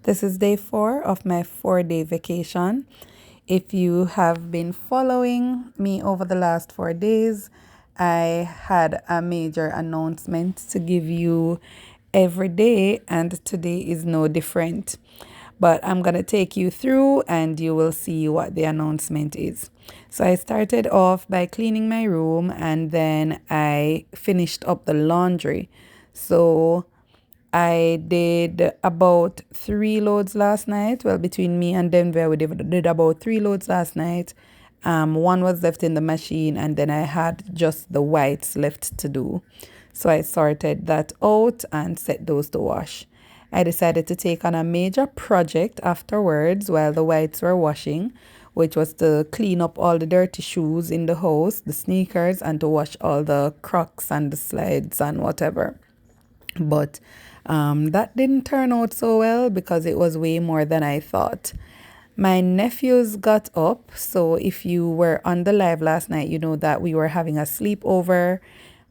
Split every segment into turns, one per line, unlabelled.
This is day 4 of my 4-day vacation. If you have been following me over the last 4 days, I had a major announcement to give you every day, and today is no different. But I'm going to take you through and you will see what the announcement is. So I started off by cleaning my room and then I finished up the laundry. So I did about 3 loads last night. Well, between me and Denver, we did about 3 loads last night. One was left in the machine, and then I had just the whites left to do. So I sorted that out and set those to wash. I decided to take on a major project afterwards while the whites were washing, which was to clean up all the dirty shoes in the house, the sneakers, and to wash all the Crocs and the slides and whatever. But that didn't turn out so well because it was way more than I thought. My nephews got up. So if you were on the live last night, you know that we were having a sleepover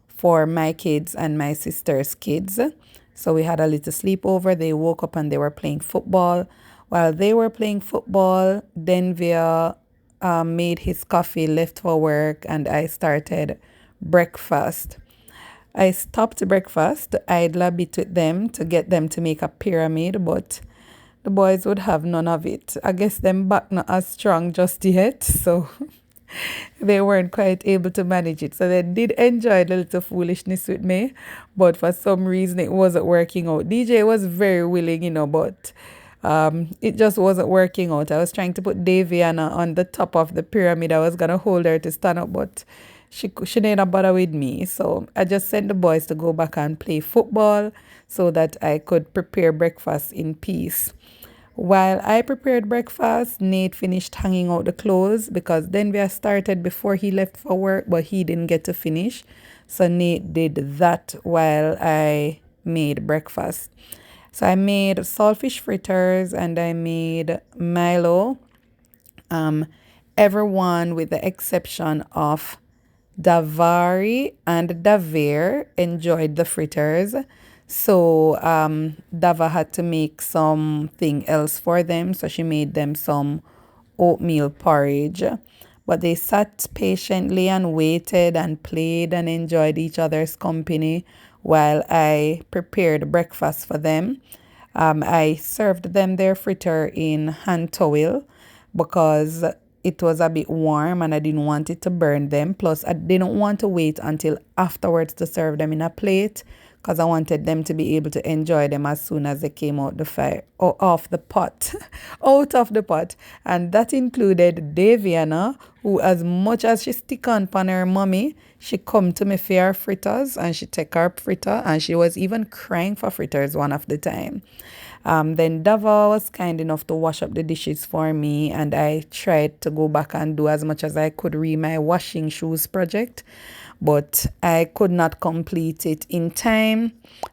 for my kids and my sister's kids. So we had a little sleepover. They woke up and they were playing football. While they were playing football, Denvia made his coffee, left for work, and I started breakfast. I stopped breakfast. I'd lab it with them to get them to make a pyramid, but the boys would have none of it. I guess them back not as strong just yet, so they weren't quite able to manage it. So they did enjoy the little foolishness with me, but for some reason it wasn't working out. DJ was very willing, but it just wasn't working out. I was trying to put Daviana on the top of the pyramid. I was gonna hold her to stand up, but she didn't bother with me. So I just sent the boys to go back and play football so that I could prepare breakfast in peace. While I prepared breakfast, Nate finished hanging out the clothes because Denver started before he left for work, but he didn't get to finish. So Nate did that while I made breakfast. So I made saltfish fritters and I made Milo. Everyone, with the exception of Davari and Davir, enjoyed the fritters. So Dava had to make something else for them. So she made them some oatmeal porridge. But they sat patiently and waited and played and enjoyed each other's company while I prepared breakfast for them. I served them their fritter in hand towel because it was a bit warm and I didn't want it to burn them. Plus, I didn't want to wait until afterwards to serve them in a plate because I wanted them to be able to enjoy them as soon as they came out the fire or off the pot, out of the pot. And that included Daviana, who, as much as she stick on her mommy, she come to me for her fritters and she take her fritter and she was even crying for fritters one of the time. Then Dava was kind enough to wash up the dishes for me, and I tried to go back and do as much as I could re my washing shoes project, but I could not complete it in time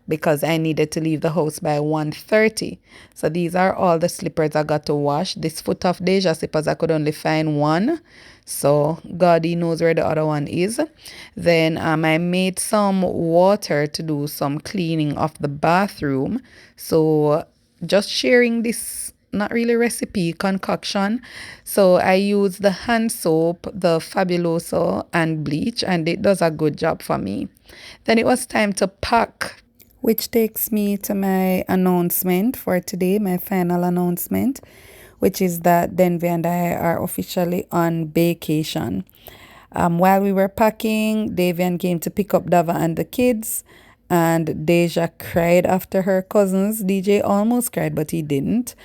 because I needed to leave the house by 1:30. So these are all the slippers I got to wash. This foot of Deja slippers, I could only find one. So God, he knows where the other one is. Then I made some water to do some cleaning of the bathroom. So just sharing this not really recipe concoction. So I use the hand soap, the Fabuloso, and bleach, and it does a good job for me. Then it was time to pack, which takes me to my announcement for today, my final announcement, which is that Denver and I are officially on vacation. While we were packing, Davian came to pick up Dava and the kids, and Deja cried after her cousins. DJ almost cried, but he didn't.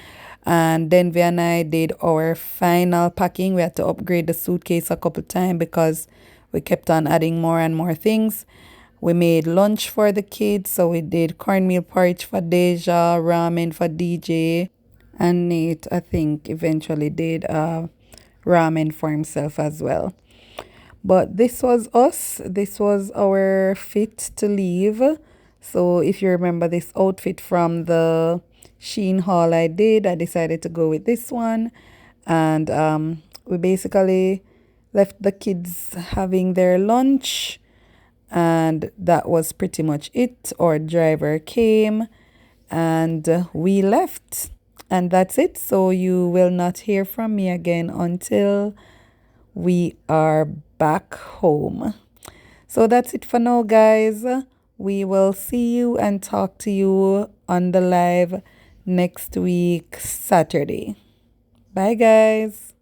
And Denver and I did our final packing. We had to upgrade the suitcase a couple times because we kept on adding more and more things. We made lunch for the kids, so we did cornmeal porridge for Deja, ramen for DJ, and Nate, I think, eventually did ramen for himself as well. But this was us. This was our fit to leave. So if you remember this outfit from the Sheen haul I did, I decided to go with this one. And we basically left the kids having their lunch. And that was pretty much it. Our driver came and we left. And that's it. So you will not hear from me again until we are back home. So that's it for now, guys. We will see you and talk to you on the live next week, Saturday. Bye, guys.